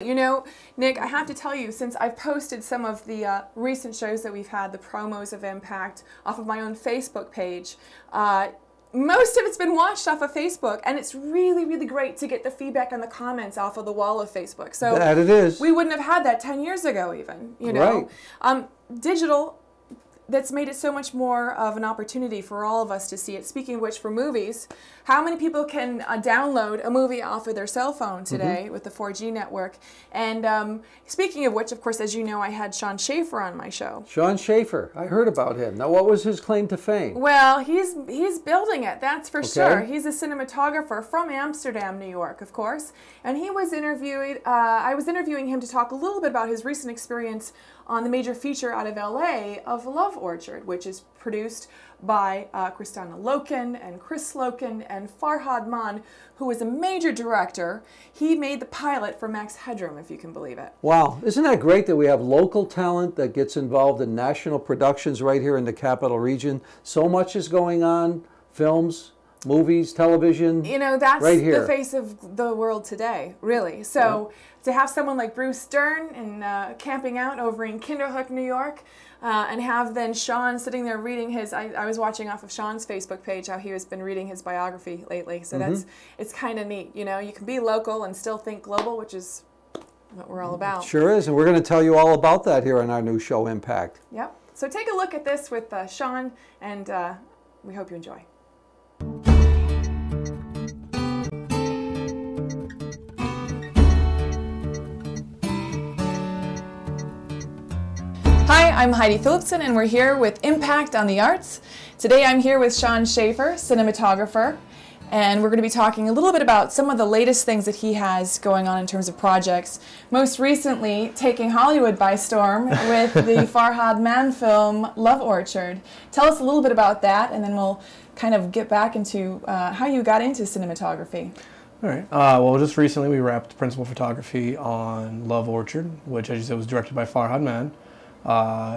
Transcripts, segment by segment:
You know, Nick, I have to tell you, since I've posted some of the recent shows that we've had, the promos of Impact, off of my own Facebook page, most of it's been watched off of Facebook, and it's really, really great to get the feedback and the comments off of the wall of Facebook. So that it is. We wouldn't have had that 10 years ago even, you know. Right. Digital, that's made it so much more of an opportunity for all of us to see it. Speaking of which, for movies, how many people can download a movie off of their cell phone today with the 4G network? And speaking of which, of course, as you know, I had Shawn Schaffer on my show. Shawn Schaffer, I heard about him. Now, what was his claim to fame? Well, he's building it, that's for sure. He's a cinematographer from Amsterdam, New York, of course. And he was interviewed, I was interviewing him to talk a little bit about his recent experience on the major feature out of LA of Love Orchard, which is produced by Kristanna Loken and Chris Loken and Farhad Mann, who is a major director. He made the pilot for Max Headroom, if you can believe it. Wow. Isn't that great that we have local talent that gets involved in national productions right here in the capital region? So much is going on, films, movies, television, you know, that's right here. The face of the world today, really. So to have someone like Bruce Dern and camping out over in Kinderhook, New York, and have then Shawn sitting there reading his, I was watching off of Shawn's Facebook page how he has been reading his biography lately. So it's kind of neat. You know, you can be local and still think global, which is what we're all about. Sure is, and we're going to tell you all about that here on our new show, Impact. Yep. So take a look at this with Shawn, and we hope you enjoy. Hi, I'm Heidi Philipsen, and we're here with Impact on the Arts. Today I'm here with Shawn Schaffer, cinematographer, and we're going to be talking a little bit about some of the latest things that he has going on in terms of projects. Most recently, taking Hollywood by storm with the Farhad Mann film, Love Orchard. Tell us a little bit about that, and then we'll kind of get back into how you got into cinematography. All right. Well, just recently we wrapped principal photography on Love Orchard, which, as you said, was directed by Farhad Mann.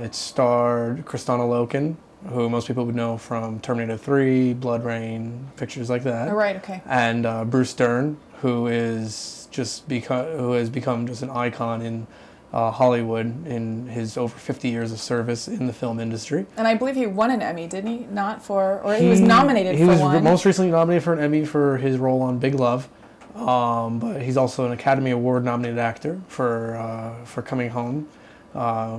It starred Kristanna Loken, who most people would know from Terminator 3, Blood Rain, pictures like that. Oh, right, okay. And Bruce Dern, who has become just an icon in Hollywood in his over 50 years of service in the film industry. And I believe he won an Emmy, didn't he? Not for, or he was nominated for one. He was most recently nominated for an Emmy for his role on Big Love. But he's also an Academy Award nominated actor for Coming Home,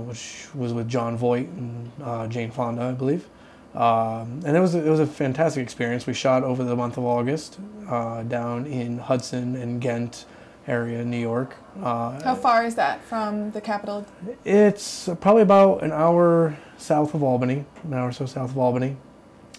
which was with John Voight and Jane Fonda, I believe. And it was a fantastic experience. We shot over the month of August down in Hudson and Ghent area in New York. How far is that from the capital? It's probably about an hour south of Albany, an hour or so south of Albany.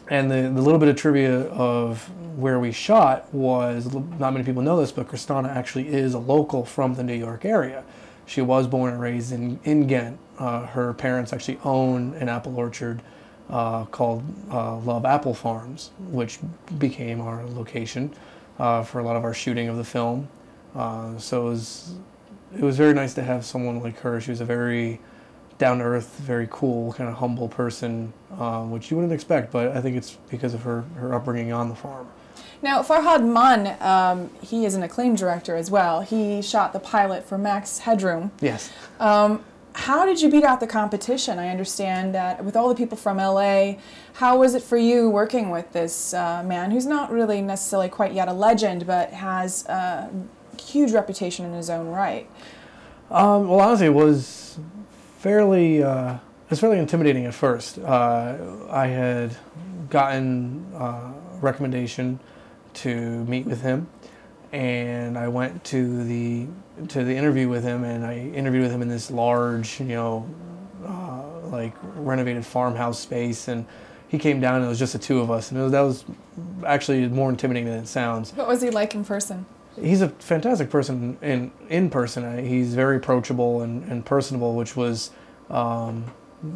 And the little bit of trivia of where we shot was, not many people know this, but Kristanna actually is a local from the New York area. She was born and raised in Ghent. Her parents actually own an apple orchard called Love Apple Farms, which became our location for a lot of our shooting of the film. So it was very nice to have someone like her. She was a very down-to-earth, very cool, kind of humble person, which you wouldn't expect, but I think it's because of her upbringing on the farm. Now, Farhad Mann, he is an acclaimed director as well. He shot the pilot for Max Headroom. Yes. How did you beat out the competition? I understand that with all the people from LA, how was it for you working with this man who's not really necessarily quite yet a legend, but has a huge reputation in his own right? Well, honestly, it was fairly intimidating at first. I had gotten recommendation to meet with him, and I went to the interview with him, and I interviewed with him in this large, like renovated farmhouse space, and he came down and it was just the two of us, and that was actually more intimidating than it sounds. What was he like in person? He's a fantastic person in person. He's very approachable and personable, which was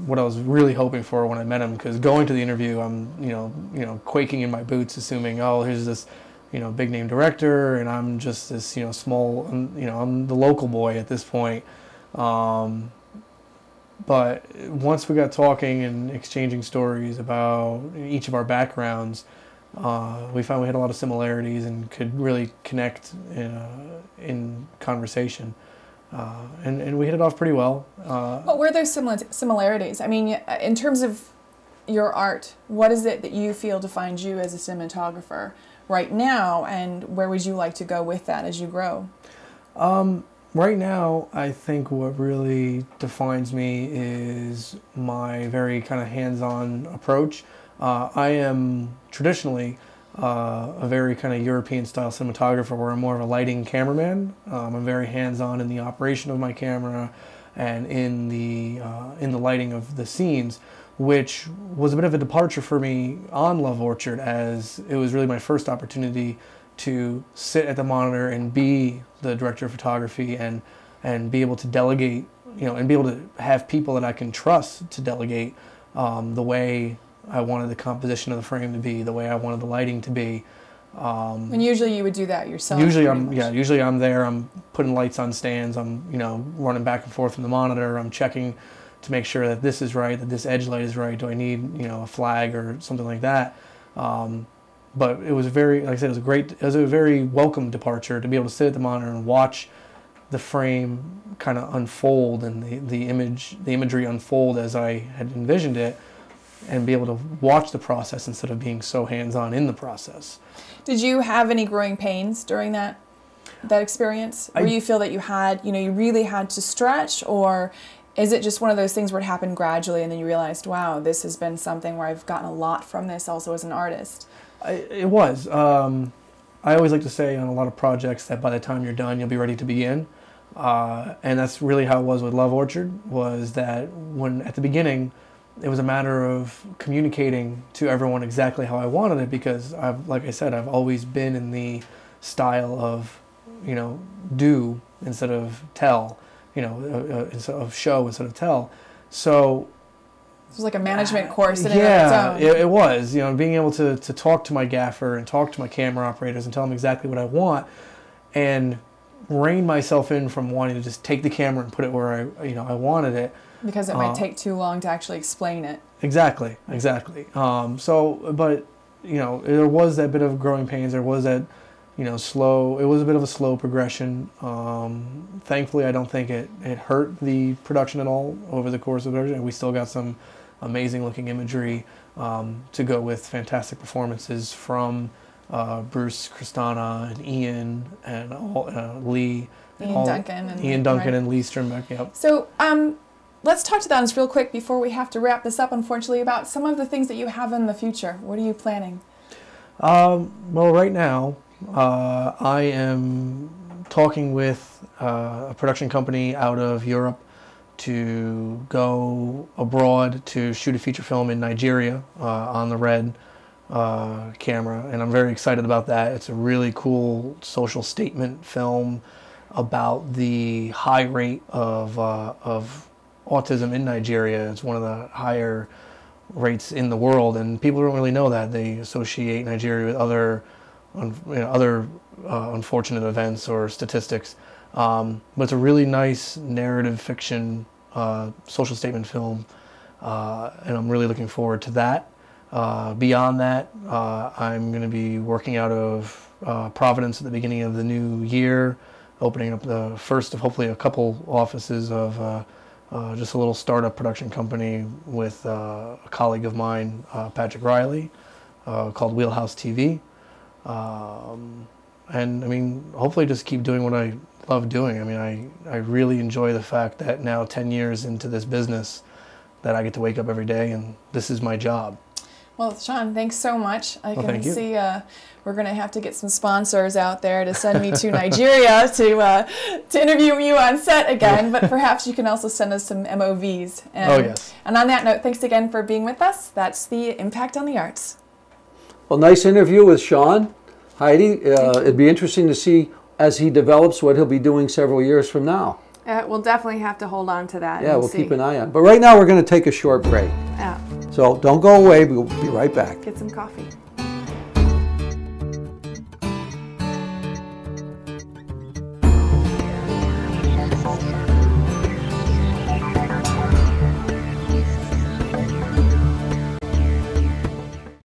what I was really hoping for when I met him. Because going to the interview, I'm quaking in my boots, assuming, oh, here's this big name director, and I'm just this small, I'm the local boy at this point. But once we got talking and exchanging stories about each of our backgrounds, we found we had a lot of similarities and could really connect in conversation. And we hit it off pretty well. What were those similarities? I mean, in terms of your art, what is it that you feel defines you as a cinematographer right now, and where would you like to go with that as you grow? Right now, I think what really defines me is my very kind of hands-on approach. I am traditionally a very kind of European-style cinematographer, where I'm more of a lighting cameraman. I'm very hands-on in the operation of my camera and in the lighting of the scenes, which was a bit of a departure for me on Love Orchard, as it was really my first opportunity to sit at the monitor and be the director of photography and be able to delegate, and be able to have people that I can trust to delegate the way I wanted the composition of the frame to be, the way I wanted the lighting to be. And usually you would do that yourself. Usually I'm there. I'm putting lights on stands. I'm running back and forth from the monitor. I'm checking to make sure that this is right, that this edge light is right. Do I need a flag or something like that? But it was very, like I said, it was a very welcome departure to be able to sit at the monitor and watch the frame kind of unfold and the imagery unfold as I had envisioned it, and be able to watch the process instead of being so hands-on in the process. Did you have any growing pains during that experience? Where you feel that you had, you really had to stretch, or is it just one of those things where it happened gradually and then you realized, wow, this has been something where I've gotten a lot from this also as an artist? It was. I always like to say on a lot of projects that by the time you're done, you'll be ready to begin. And that's really how it was with Love Orchard, was that when at the beginning, it was a matter of communicating to everyone exactly how I wanted it, because like I said, I've always been in the style of, do instead of tell, instead of show instead of tell. So it was like a management course in its own. It was, being able to talk to my gaffer and talk to my camera operators and tell them exactly what I want, and rein myself in from wanting to just take the camera and put it where I wanted it. Because it might take too long to actually explain it. Exactly. But there was that bit of growing pains. There was that, slow. It was a bit of a slow progression. Thankfully, I don't think it hurt the production at all over the course of the production. We still got some amazing looking imagery to go with fantastic performances from Bruce, Kristana, and Ian, and Lee. Ian Duncan and Lee Sternbeck. Yep. So, let's talk to the audience real quick before we have to wrap this up, unfortunately, about some of the things that you have in the future. What are you planning? Well, right now, I am talking with a production company out of Europe to go abroad to shoot a feature film in Nigeria on the Red camera, and I'm very excited about that. It's a really cool social statement film about the high rate of autism in Nigeria. It's one of the higher rates in the world, and people don't really know that. They associate Nigeria with other unfortunate events or statistics. But it's a really nice narrative fiction social statement film, and I'm really looking forward to that. Beyond that, I'm going to be working out of Providence at the beginning of the new year, opening up the first of hopefully a couple offices of just a little startup production company with a colleague of mine, Patrick Riley, called Wheelhouse TV. And I mean, hopefully just keep doing what I love doing. I mean, I really enjoy the fact that now 10 years into this business that I get to wake up every day and this is my job. Well, Shawn, thanks so much. I can see we're going to have to get some sponsors out there to send me to Nigeria to interview you on set again, but perhaps you can also send us some MOVs. And, yes. And on that note, thanks again for being with us. That's the Impact on the Arts. Well, nice interview with Shawn. Heidi, it'd be interesting to see as he develops what he'll be doing several years from now. We'll definitely have to hold on to that. Yeah, we'll keep an eye on. But right now we're going to take a short break. Yeah. So don't go away. We'll be right back. Get some coffee.